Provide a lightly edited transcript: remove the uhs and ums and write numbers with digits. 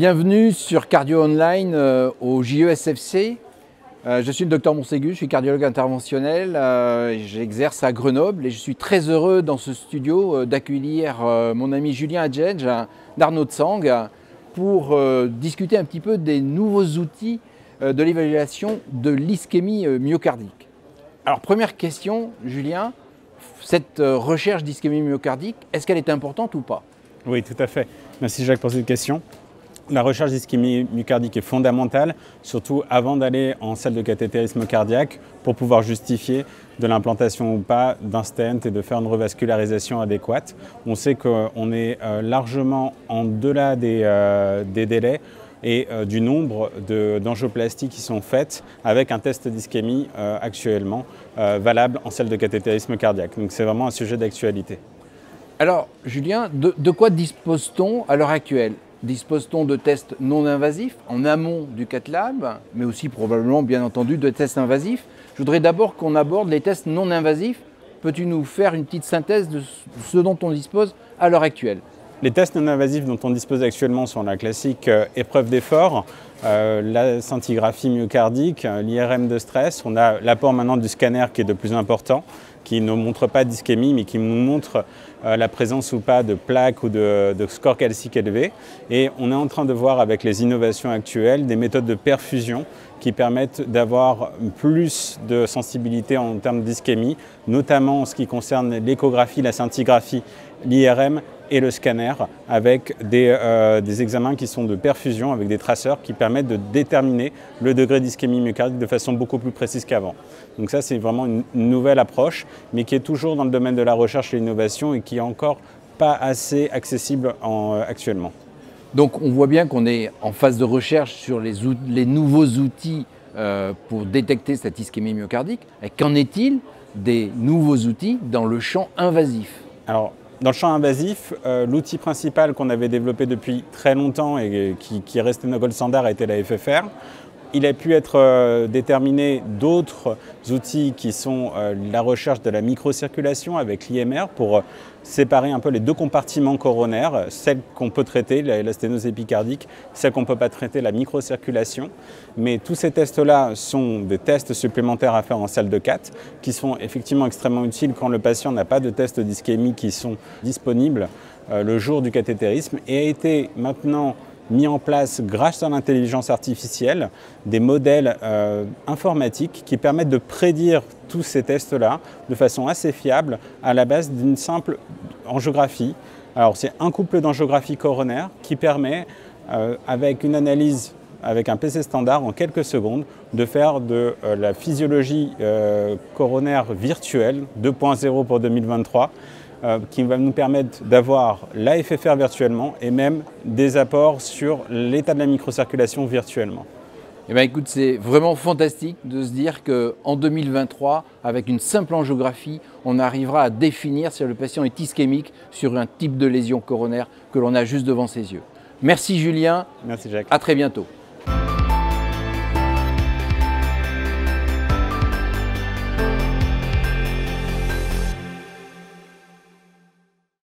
Bienvenue sur Cardio Online au JESFC. Je suis le docteur Montségu, je suis cardiologue interventionnel. J'exerce à Grenoble et je suis très heureux dans ce studio d'accueillir mon ami Julien Hadjedj d'Arnaud de Sang pour discuter un petit peu des nouveaux outils de l'évaluation de l'ischémie myocardique. Alors première question, Julien, cette recherche d'ischémie myocardique, est-ce qu'elle est importante ou pas? Oui, tout à fait. Merci Jacques pour cette question. La recherche d'ischémie myocardique est fondamentale, surtout avant d'aller en salle de cathétérisme cardiaque pour pouvoir justifier de l'implantation ou pas d'un stent et de faire une revascularisation adéquate. On sait qu'on est largement en delà des délais et du nombre d'angioplasties qui sont faites avec un test d'ischémie actuellement valable en salle de cathétérisme cardiaque. Donc c'est vraiment un sujet d'actualité. Alors Julien, de quoi dispose-t-on à l'heure actuelle? Dispose-t-on de tests non invasifs en amont du cath lab, mais aussi probablement bien entendu de tests invasifs? Je voudrais d'abord qu'on aborde les tests non invasifs. Peux-tu nous faire une petite synthèse de ce dont on dispose à l'heure actuelle? Les tests non invasifs dont on dispose actuellement sont la classique épreuve d'effort, la scintigraphie myocardique, l'IRM de stress. On a l'apport maintenant du scanner qui est de plus important, qui ne montre pas d'ischémie, mais qui nous montre la présence ou pas de plaques ou de score calcique élevé. Et on est en train de voir avec les innovations actuelles des méthodes de perfusion qui permettent d'avoir plus de sensibilité en termes d'ischémie, notamment en ce qui concerne l'échographie, la scintigraphie, l'IRM et le scanner, avec des examens qui sont de perfusion, avec des traceurs qui permettent de déterminer le degré d'ischémie myocardique de façon beaucoup plus précise qu'avant. Donc ça, c'est vraiment une nouvelle approche, mais qui est toujours dans le domaine de la recherche et l'innovation et qui est encore pas assez accessible actuellement. Donc on voit bien qu'on est en phase de recherche sur les nouveaux outils pour détecter cette ischémie myocardique. Et qu'en est-il des nouveaux outils dans le champ invasif? Alors, dans le champ invasif, l'outil principal qu'on avait développé depuis très longtemps et qui est resté notre gold standard a été la FFR. Il a pu être déterminé d'autres outils qui sont la recherche de la microcirculation avec l'IMR pour séparer un peu les deux compartiments coronaires, celle qu'on peut traiter, la sténose épicardique, celle qu'on ne peut pas traiter, la microcirculation. Mais tous ces tests-là sont des tests supplémentaires à faire en salle de cath qui sont effectivement extrêmement utiles quand le patient n'a pas de tests d'ischémie qui sont disponibles le jour du cathétérisme et a été maintenant mis en place grâce à l'intelligence artificielle des modèles informatiques qui permettent de prédire tous ces tests-là de façon assez fiable à la base d'une simple angiographie. Alors c'est un couple d'angiographie coronaire qui permet avec une analyse avec un PC standard en quelques secondes de faire de la physiologie coronaire virtuelle 2.0 pour 2023 qui va nous permettre d'avoir la FFR virtuellement et même des apports sur l'état de la microcirculation virtuellement. Eh bien, écoute, c'est vraiment fantastique de se dire qu'en 2023, avec une simple angiographie, on arrivera à définir si le patient est ischémique sur un type de lésion coronaire que l'on a juste devant ses yeux. Merci Julien. Merci Jacques. À très bientôt.